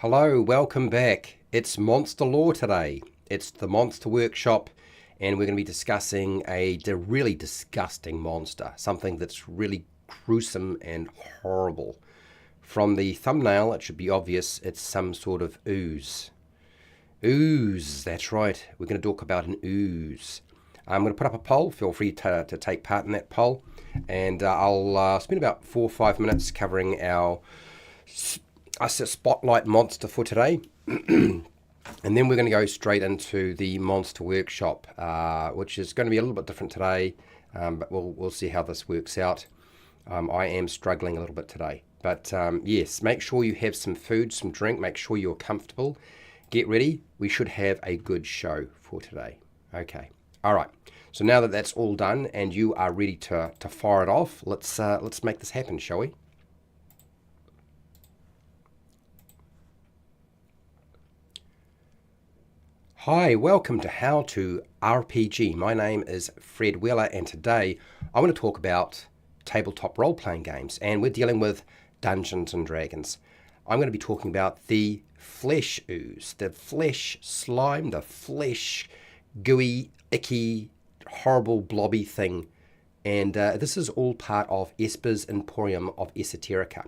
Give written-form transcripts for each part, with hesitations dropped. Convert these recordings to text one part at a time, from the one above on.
Hello, welcome back. It's Monster Lore today. It's the Monster Workshop, and we're going to be discussing a really disgusting monster, something that's really gruesome and horrible. From the thumbnail, it should be obvious it's some sort of ooze. Ooze, that's right. We're going to talk about an ooze. I'm going to put up a poll. Feel free to take part in that poll, and I'll spend about 4 or 5 minutes covering our spotlight monster for today. And then we're going to go straight into the Monster Workshop, which is going to be a little bit different today, but we'll see how this works out. I am struggling a little bit today. But yes, make sure you have some food, some drink, make sure you're comfortable. Get ready. We should have a good show for today. Okay. All right. So now that that's all done and you are ready to fire it off, let's make this happen, shall we? Hi, welcome to How to RPG. My name is Fred Weller, and today I want to talk about tabletop role-playing games, and we're dealing with Dungeons and Dragons. I'm going to be talking about the flesh ooze, the flesh slime, the flesh gooey, icky, horrible, blobby thing, and this is all part of Esper's Emporium of Esoterica.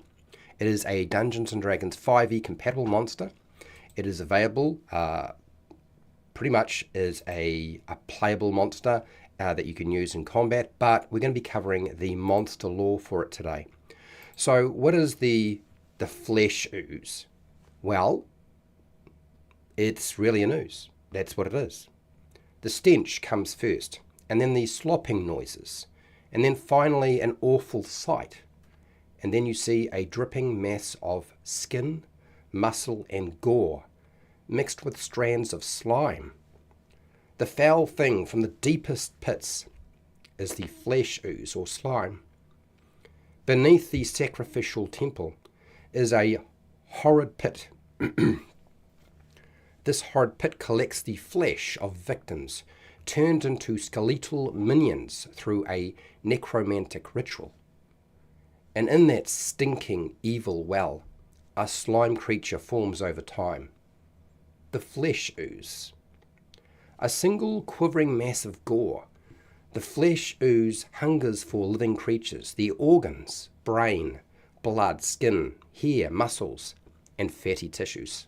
It is a Dungeons and Dragons 5e compatible monster. It is available pretty much is a playable monster that you can use in combat, but we're going to be covering the monster lore for it today. So what is the flesh ooze? Well, it's really an ooze. That's what it is. The stench comes first, and then the slopping noises, and then finally an awful sight. And then you see a dripping mass of skin, muscle, and gore, mixed with strands of slime. The foul thing from the deepest pits is the flesh ooze or slime. Beneath the sacrificial temple is a horrid pit. This horrid pit collects the flesh of victims turned into skeletal minions through a necromantic ritual. And in that stinking evil well, a slime creature forms over time. The flesh ooze. A single quivering mass of gore. The flesh ooze hungers for living creatures, the organs, brain, blood, skin, hair, muscles, and fatty tissues.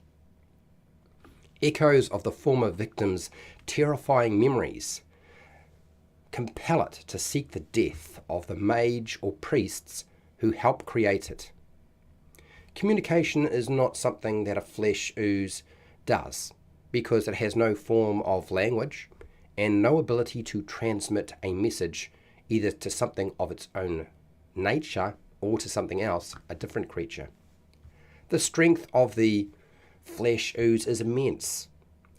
Echoes of the former victims' terrifying memories compel it to seek the death of the mage or priests who help create it. Communication is not something that a flesh ooze does, because it has no form of language and no ability to transmit a message either to something of its own nature or to something else, a different creature. The strength of the flesh ooze is immense,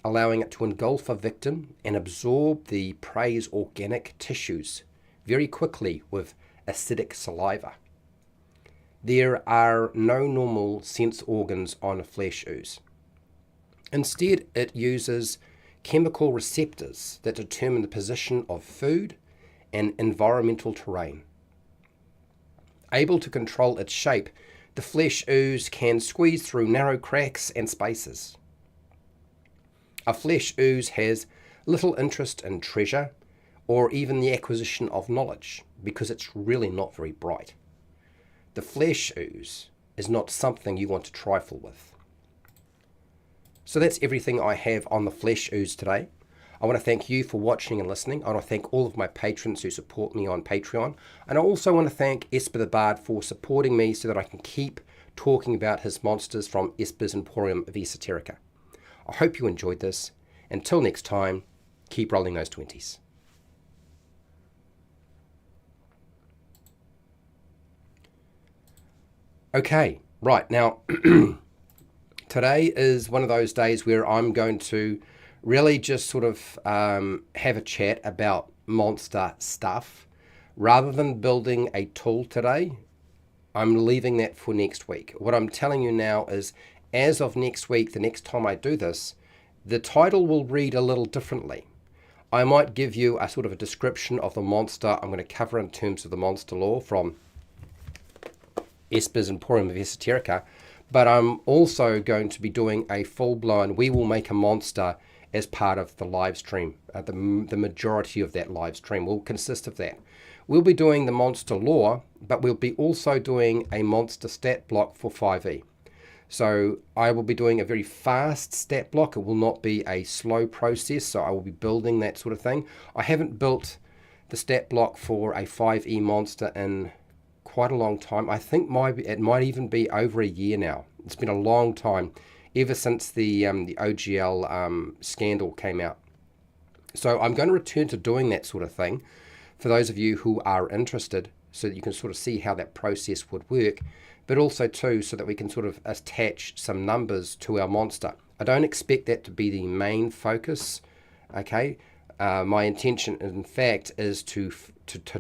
allowing it to engulf a victim and absorb the prey's organic tissues very quickly with acidic saliva. There are no normal sense organs on a flesh ooze. Instead, it uses chemical receptors that determine the position of food and environmental terrain. Able to control its shape, the flesh ooze can squeeze through narrow cracks and spaces. A flesh ooze has little interest in treasure or even the acquisition of knowledge because it's really not very bright. The flesh ooze is not something you want to trifle with. So that's everything I have on the flesh ooze today. I want to thank you for watching and listening. I want to thank all of my patrons who support me on Patreon. And I also want to thank Esper the Bard for supporting me so that I can keep talking about his monsters from Esper's Emporium of Esoterica. I hope you enjoyed this. Until next time, keep rolling those 20s. Okay, right now, today is one of those days where I'm going to really just sort of have a chat about monster stuff. Rather than building a tool today, I'm leaving that for next week. What I'm telling you now is, as of next week, the next time I do this, the title will read a little differently. I might give you a sort of a description of the monster I'm going to cover in terms of the monster lore from Esper's Emporium of Esoterica, But I'm also going to be doing a full-blown, we will make a monster as part of the live stream. The majority of that live stream will consist of that. We'll be doing the monster lore, but we'll be also doing a monster stat block for 5e. So I will be doing a very fast stat block. It will not be a slow process, so I will be building that sort of thing. I haven't built the stat block for a 5e monster in quite a long time. I think it might even be over a year now. It's been a long time, ever since the OGL scandal came out. So I'm going to return to doing that sort of thing for those of you who are interested, so that you can sort of see how that process would work, but also too so that we can sort of attach some numbers to our monster. I don't expect that to be the main focus, okay? My intention, in fact, is to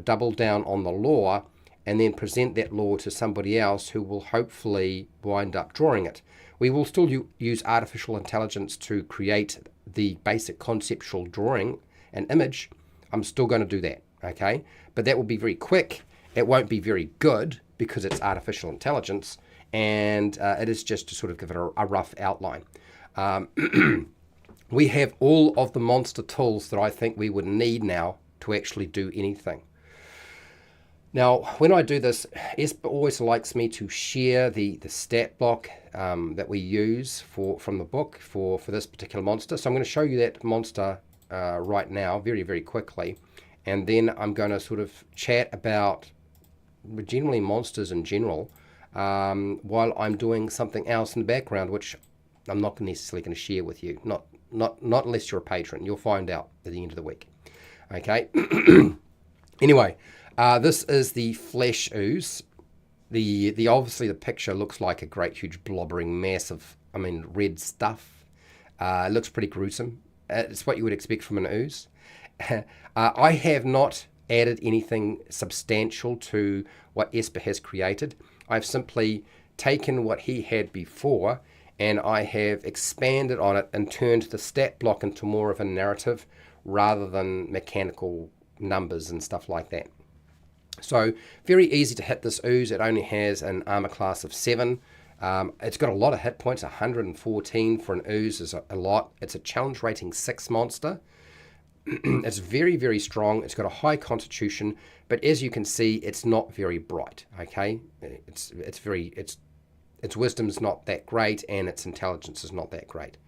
double down on the lore and then present that lore to somebody else who will hopefully wind up drawing it. We will still use artificial intelligence to create the basic conceptual drawing and image. I'm still going to do that, okay? But that will be very quick. It won't be very good because it's artificial intelligence, and it is just to sort of give it a rough outline. We have all of the monster tools that I think we would need now to actually do anything. Now, when I do this, Esper always likes me to share the stat block that we use from the book for this particular monster. So I'm going to show you that monster right now very, very quickly. And then I'm going to sort of chat about generally monsters in general while I'm doing something else in the background, which I'm not necessarily going to share with you. Not unless you're a patron. You'll find out at the end of the week. Okay. Anyway. This is the flesh ooze. The obviously the picture looks like a great huge blobbering mass of, red stuff. It looks pretty gruesome. It's what you would expect from an ooze. I have not added anything substantial to what Esper has created. I've simply taken what he had before and I have expanded on it and turned the stat block into more of a narrative rather than mechanical numbers and stuff like that. So very easy to hit this ooze. It only has an armor class of 7. It's got a lot of hit points. 114 for an ooze is a lot. It's a challenge rating 6 monster. It's very, very strong. It's got a high constitution, but as you can see, it's not very bright. Okay, its wisdom's not that great, and its intelligence is not that great.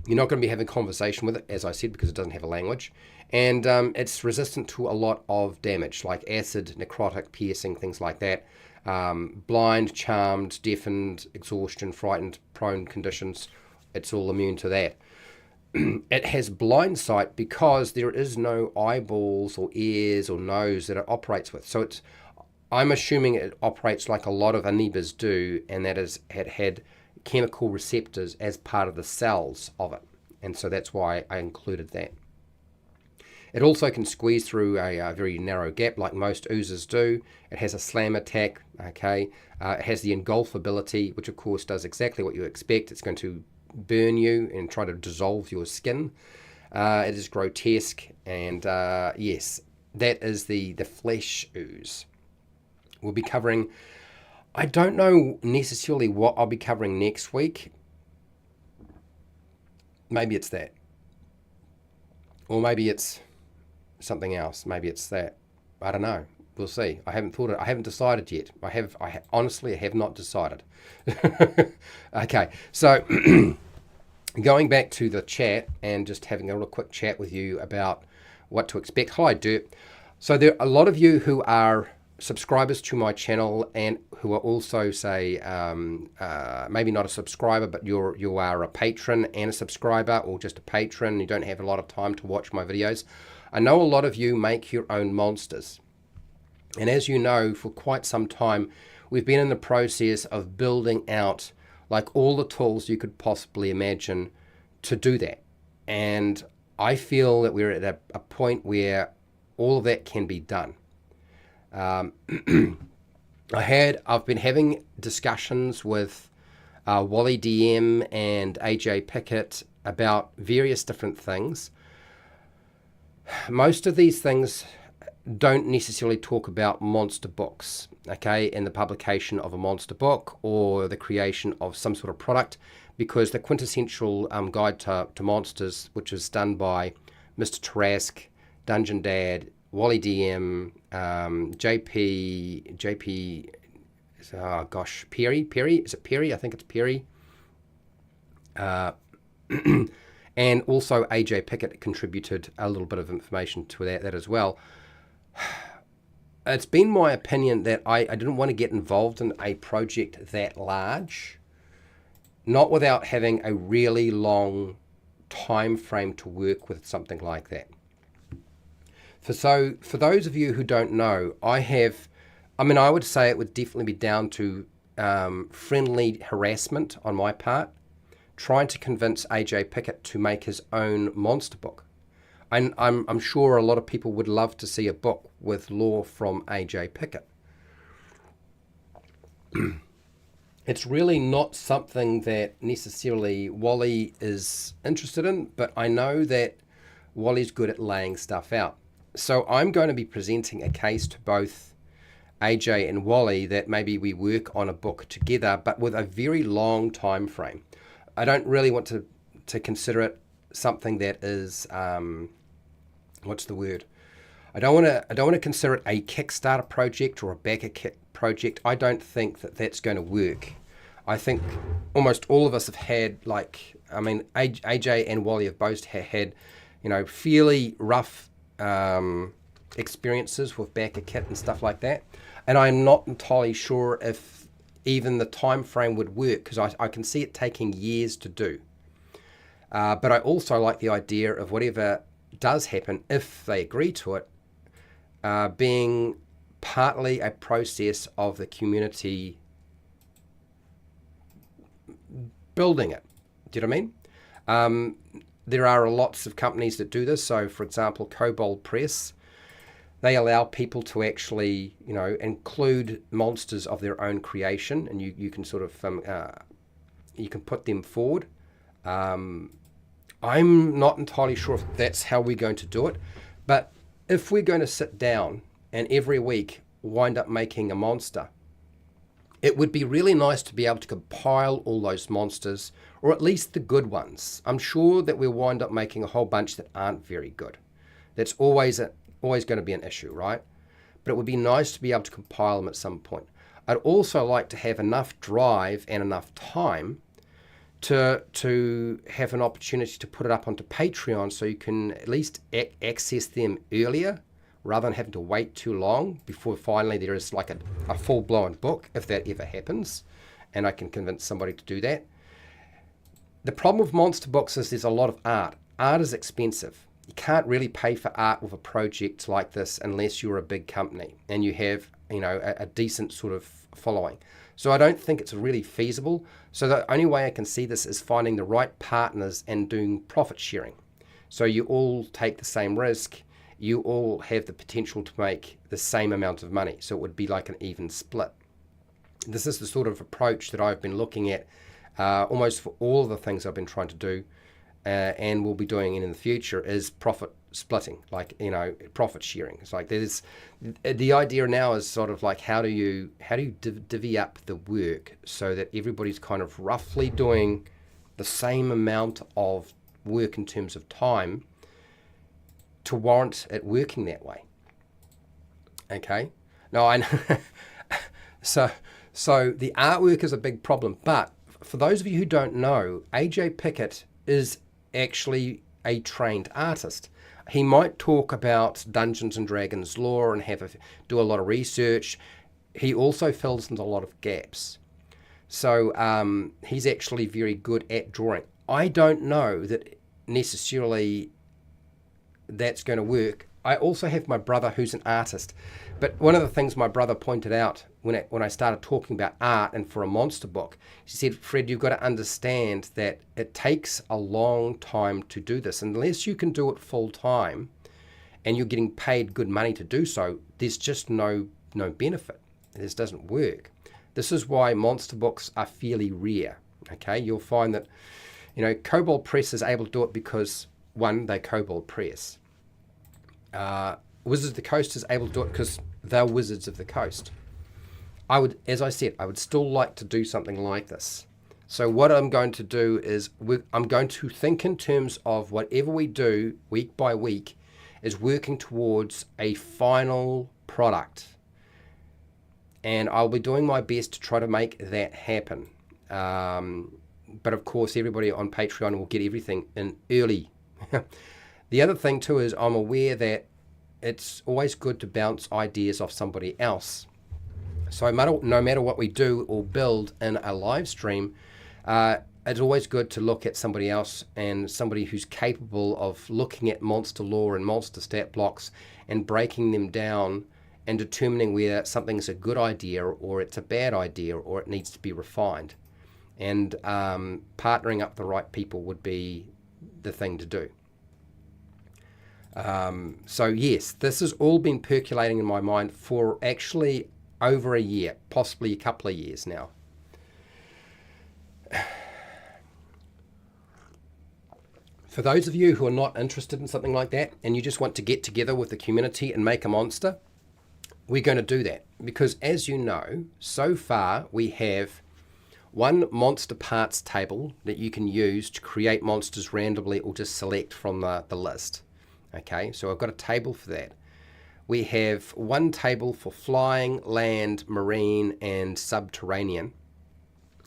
You're not going to be having a conversation with it, as I said, because it doesn't have a language. And it's resistant to a lot of damage, like acid, necrotic, piercing, things like that. Blind, charmed, deafened, exhaustion, frightened, prone conditions. It's all immune to that. It has blind sight because there is no eyeballs or ears or nose that it operates with. So I'm assuming it operates like a lot of amoebas do, and that is it had chemical receptors as part of the cells of it. And so that's why I included that. It also can squeeze through a very narrow gap like most oozes do. It has a slam attack, okay? It has the engulf ability, which of course does exactly what you expect. It's going to burn you and try to dissolve your skin. It is grotesque, and yes, that is the flesh ooze. We'll be covering, I don't know necessarily what I'll be covering next week. Maybe it's that. Or maybe it's something else. Maybe it's that. I don't know. We'll see. I haven't thought it. I haven't decided yet. Honestly, I have not decided. Okay, so going back to the chat and just having a little quick chat with you about what to expect. Hi, Dirt. So there are a lot of you who are subscribers to my channel and who are also, say, maybe not a subscriber, but you are a patron and a subscriber, or just a patron. You don't have a lot of time to watch my videos. I know a lot of you make your own monsters. And as you know, for quite some time, we've been in the process of building out like all the tools you could possibly imagine to do that. And I feel that we're at a point where all of that can be done. I've been having discussions with Wally DM and AJ Pickett about various different things. Most of these things, don't necessarily talk about monster books, okay, and the publication of a monster book or the creation of some sort of product, because the quintessential guide to monsters, which was done by Mr. Tarask, HowtoDandD, Wally DM, JP, oh gosh, Perry, is it Perry? I think it's Perry. And also AJ Pickett contributed a little bit of information to that as well. It's been my opinion that I didn't want to get involved in a project that large, not without having a really long time frame to work with something like that. For those of you who don't know, I would say it would definitely be down to friendly harassment on my part, trying to convince AJ Pickett to make his own monster book. I'm sure a lot of people would love to see a book with lore from AJ Pickett. It's really not something that necessarily Wally is interested in, but I know that Wally's good at laying stuff out. So I'm going to be presenting a case to both AJ and Wally that maybe we work on a book together, but with a very long time frame. I don't really want to consider it something that is what's the word? I don't want to consider it a Kickstarter project or a backer kit project. I don't think that that's going to work. I think almost all of us have had AJ and Wally have both had fairly rough experiences with backer kit and stuff like that, and I'm not entirely sure if even the time frame would work, because I can see it taking years to do. But I also like the idea of whatever does happen, if they agree to it, being partly a process of the community building it. Do you know what I mean? There are lots of companies that do this. So, for example, Kobold Press, they allow people to actually, include monsters of their own creation, and you can sort of you can put them forward. I'm not entirely sure if that's how we're going to do it, but if we're going to sit down and every week wind up making a monster, it would be really nice to be able to compile all those monsters, or at least the good ones. I'm sure that we'll wind up making a whole bunch that aren't very good. That's always going to be an issue, right? But it would be nice to be able to compile them at some point. I'd also like to have enough drive and enough time to have an opportunity to put it up onto Patreon, so you can at least access them earlier rather than having to wait too long before finally there is like a full-blown book, if that ever happens, and I can convince somebody to do that. The problem with monster books is there's a lot of art. Art is expensive. You can't really pay for art with a project like this unless you're a big company and you have a decent sort of following. So I don't think it's really feasible. So the only way I can see this is finding the right partners and doing profit sharing. So you all take the same risk. You all have the potential to make the same amount of money. So it would be like an even split. This is the sort of approach that I've been looking at almost for all of the things I've been trying to do and will be doing in the future, is profit splitting, profit sharing. It's like there's the idea now is sort of like how do you divvy up the work so that everybody's kind of roughly doing the same amount of work in terms of time to warrant it working that way. Okay, now I know so the artwork is a big problem, but for those of you who don't know, AJ Pickett is actually a trained artist. He might talk about Dungeons and Dragons lore and do a lot of research. He also fills in a lot of gaps. So he's actually very good at drawing. I don't know that necessarily that's going to work. I also have my brother who's an artist. But one of the things my brother pointed out when I started talking about art and for a monster book, he said, Fred, you've got to understand that it takes a long time to do this. Unless you can do it full time and you're getting paid good money to do so, there's just no benefit. This doesn't work. This is why monster books are fairly rare. Okay, you'll find that Kobold Press is able to do it because, one, they Kobold Press. Wizards of the Coast is able to do it because they're Wizards of the Coast. As I said, I would still like to do something like this. So what I'm going to do is I'm going to think in terms of whatever we do week by week is working towards a final product. And I'll be doing my best to try to make that happen. But of course, everybody on Patreon will get everything in early. The other thing too is I'm aware that it's always good to bounce ideas off somebody else. So no matter what we do or build in a live stream, it's always good to look at somebody else and somebody who's capable of looking at monster lore and monster stat blocks and breaking them down and determining whether something's a good idea or it's a bad idea or it needs to be refined. And partnering up the right people would be the thing to do. So yes, this has all been percolating in my mind for actually over a year, possibly a couple of years now. For those of you who are not interested in something like that and you just want to get together with the community and make a monster, we're going to do that. Because as you know, so far we have one monster parts table that you can use to create monsters randomly or just select from the list. Okay, so I've got a table for that. We have one table for flying, land, marine, and subterranean.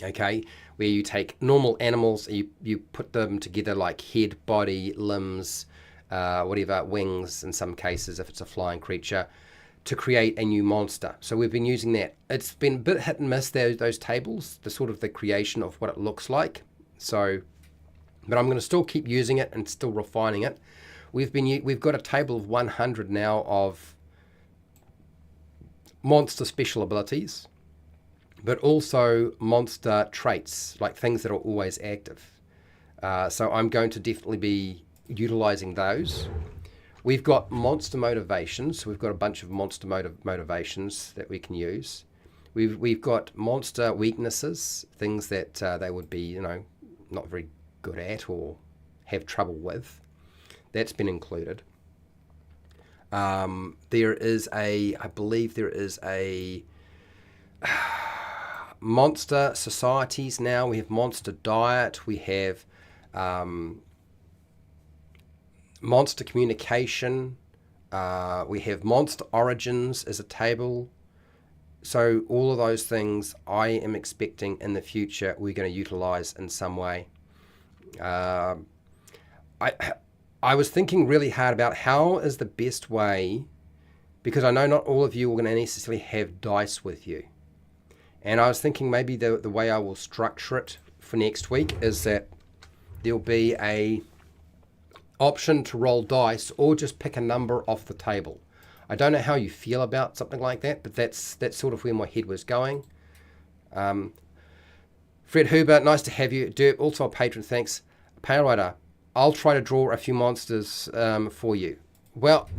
Okay, where you take normal animals, you put them together like head, body, limbs, whatever, wings in some cases if it's a flying creature, to create a new monster. So we've been using that. It's been a bit hit and miss, those tables, the sort of the creation of what it looks like. So, but I'm going to still keep using it and still refining it. We've got a table of 100 now of monster special abilities, but also monster traits, like things that are always active. So I'm going to definitely be utilizing those. We've got monster motivations. We've got a bunch of monster motivations that we can use. We've got monster weaknesses, things that they would be, not very good at or have trouble with. That's been included. I believe there is a monster societies now. We have monster diet. We have monster communication. We have monster origins as a table. So all of those things I am expecting in the future we're going to utilize in some way. I was thinking really hard about how is the best way, because I know not all of you are going to necessarily have dice with you. And I was thinking maybe the way I will structure it for next week is that there'll be a option to roll dice or just pick a number off the table. I don't know how you feel about something like that, but that's sort of where my head was going. Fred Huber, nice to have you. Derp, also a patron, thanks. Pale Rider, I'll try to draw a few monsters for you. Well,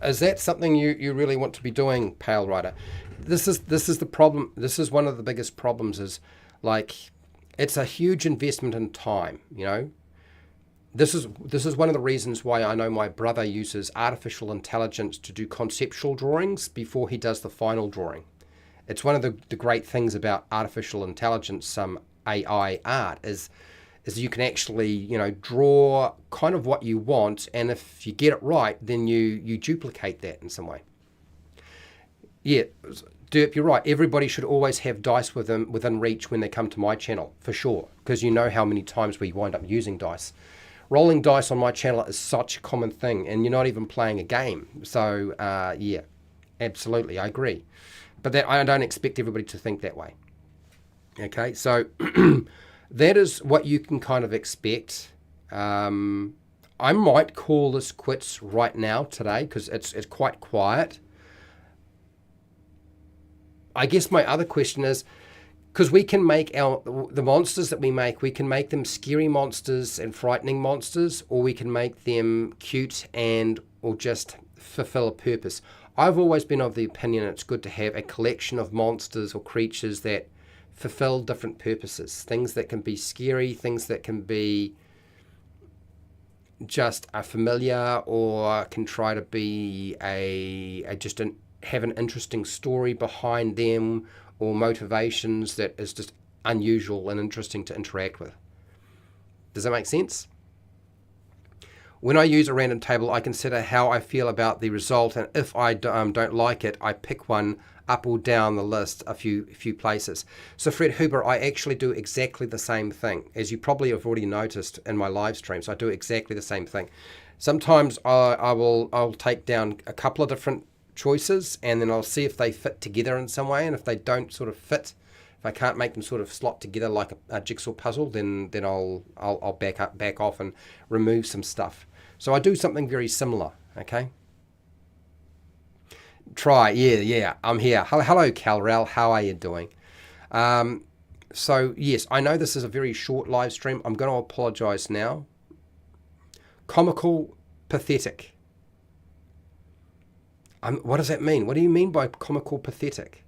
is that something you really want to be doing, Pale Rider? This is the problem. This is one of the biggest problems is, like, it's a huge investment in time, This is one of the reasons why I know my brother uses artificial intelligence to do conceptual drawings before he does the final drawing. It's one of the great things about artificial intelligence, some AI art, is you can actually, draw kind of what you want, and if you get it right, then you duplicate that in some way. Yeah, Derp, you're right. Everybody should always have dice within reach when they come to my channel, for sure, because you know how many times we wind up using dice. Rolling dice on my channel is such a common thing, and you're not even playing a game. So, yeah, absolutely, I agree. But I don't expect everybody to think that way. Okay, so that is what you can kind of expect. I might call this quits right now today because it's quite quiet. I guess my other question is, because we can make the monsters that we can make them scary monsters and frightening monsters, or we can make them cute or just fulfill a purpose. I've always been of the opinion it's good to have a collection of monsters or creatures that fulfill different purposes. Things that can be scary, things that can be just a familiar, or can try to be have an interesting story behind them, or motivations that is just unusual and interesting to interact with. Does that make sense? When I use a random table, I consider how I feel about the result, and if I don't like it, I pick one up or down the list a few places. So Fred Huber, I actually do exactly the same thing. As you probably have already noticed in my live streams, I do exactly the same thing. Sometimes I'll take down a couple of different choices, and then I'll see if they fit together in some way, and if they don't sort of fit, if I can't make them sort of slot together like a jigsaw puzzle, then I'll back off and remove some stuff. So I do something very similar, okay? Yeah, I'm here. Hello, Calrel. How are you doing? So yes, I know this is a very short live stream. I'm going to apologize now. Comical, pathetic. What does that mean? What do you mean by comical, pathetic?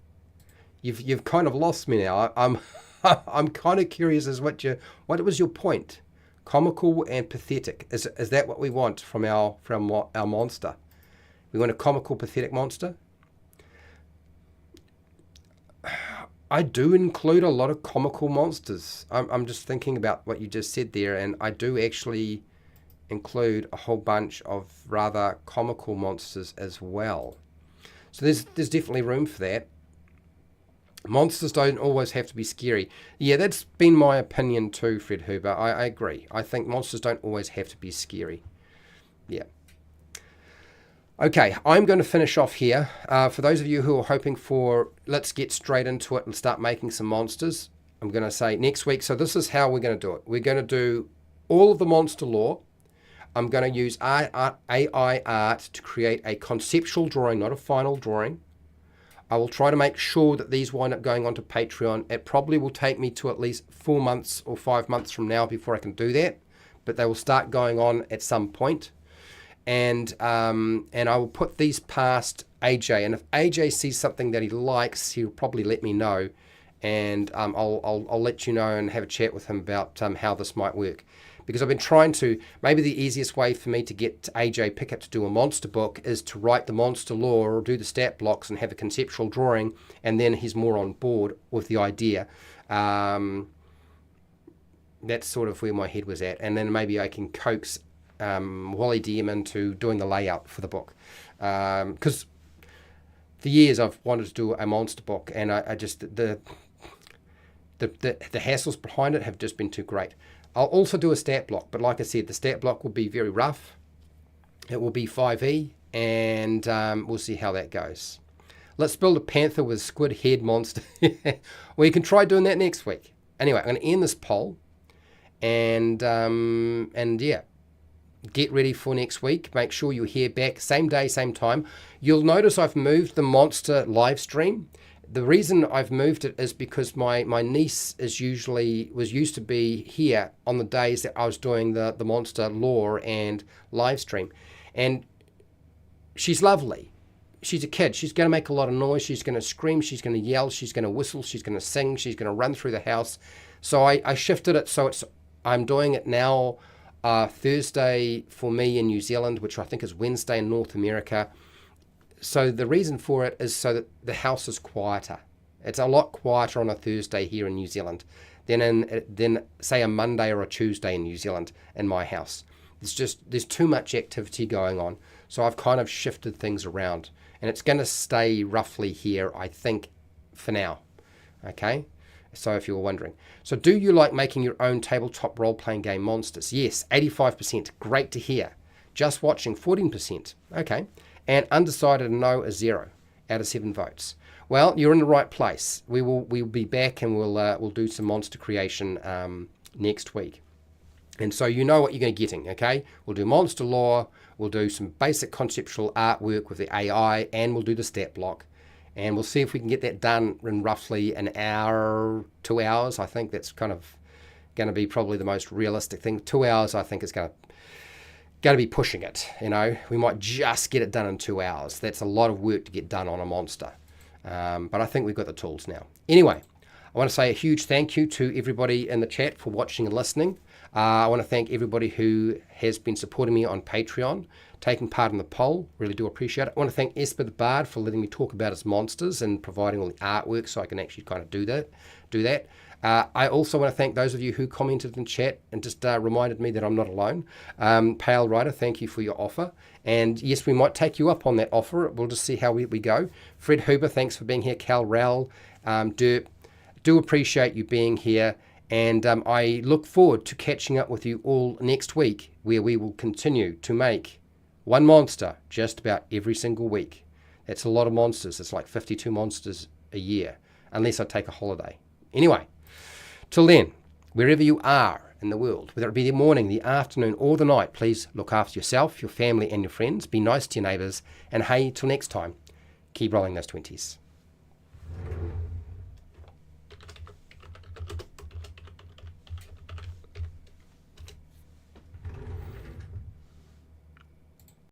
You've kind of lost me now. I'm kind of curious as what was your point? Comical and pathetic. Is that what we want from our monster? We want a comical, pathetic monster? I do include a lot of comical monsters. I'm just thinking about what you just said there, and I do actually include a whole bunch of rather comical monsters as well. So there's definitely room for that. Monsters don't always have to be scary. Yeah, that's been my opinion too, Fred Huber. I agree. I think monsters don't always have to be scary. Yeah. Okay, I'm going to finish off here. For those of you who are hoping for, let's get straight into it and start making some monsters, I'm going to say next week. So this is how we're going to do it. We're going to do all of the monster lore. I'm going to use AI art to create a conceptual drawing, not a final drawing. I will try to make sure that these wind up going onto Patreon. It probably will take me to at least 4 months or 5 months from now before I can do that, but they will start going on at some point. And I will put these past AJ, and if AJ sees something that he likes, he'll probably let me know, and I'll let you know and have a chat with him about how this might work. Because I've been trying to, maybe the easiest way for me to get AJ Pickett to do a monster book is to write the monster lore or do the stat blocks and have a conceptual drawing, and then he's more on board with the idea. That's sort of where my head was at. And then maybe I can coax Wally DM into doing the layout for the book. Because for years I've wanted to do a monster book, and I just, the hassles behind it have just been too great. I'll also do a stat block, but like I said, the stat block will be very rough. It will be 5e, and we'll see how that goes. Let's build a panther with squid head monster. Well, you can try doing that next week. Anyway, I'm going to end this poll, and yeah, get ready for next week. Make sure you're here back, same day, same time. You'll notice I've moved the monster live stream. The reason I've moved it is because my niece was used to be here on the days that I was doing the monster lore and live stream. And she's lovely. She's a kid. She's going to make a lot of noise. She's going to scream. She's going to yell. She's going to whistle. She's going to sing. She's going to run through the house. So I shifted it. So I'm doing it now Thursday for me in New Zealand, which I think is Wednesday in North America. So the reason for it is so that the house is quieter. It's a lot quieter on a Thursday here in New Zealand than say a Monday or a Tuesday in New Zealand in my house. There's too much activity going on. So I've kind of shifted things around, and it's going to stay roughly here, I think, for now. Okay? So if you were wondering. So do you like making your own tabletop role-playing game monsters? Yes, 85%. Great to hear. Just watching, 14%. Okay. And undecided no is 0 out of 7 votes. Well, you're in the right place. We'll be back, and we'll do some monster creation next week. And so you know what you're going to be getting, okay? We'll do monster lore, we'll do some basic conceptual artwork with the AI, and we'll do the stat block. And we'll see if we can get that done in roughly an hour, 2 hours. I think that's kind of going to be probably the most realistic thing. 2 hours, I think, is going to be pushing it. You know, we might just get it done in 2 hours. That's a lot of work to get done on a monster. But I think we've got the tools now. Anyway, I want to say a huge thank you to everybody in the chat for watching and listening. I want to thank everybody who has been supporting me on Patreon, taking part in the poll. Really do appreciate it. I want to thank Esper the Bard for letting me talk about his monsters and providing all the artwork so I can actually kind of do that. I also want to thank those of you who commented in chat and just reminded me that I'm not alone. Pale Rider, thank you for your offer. And yes, we might take you up on that offer. We'll just see how we go. Fred Huber, thanks for being here. Cal Rowell, Derp, do appreciate you being here. And I look forward to catching up with you all next week, where we will continue to make one monster just about every single week. That's a lot of monsters. It's like 52 monsters a year, unless I take a holiday. Anyway, till then, wherever you are in the world, whether it be the morning, the afternoon, or the night, please look after yourself, your family, and your friends. Be nice to your neighbours. And hey, till next time, keep rolling those 20s.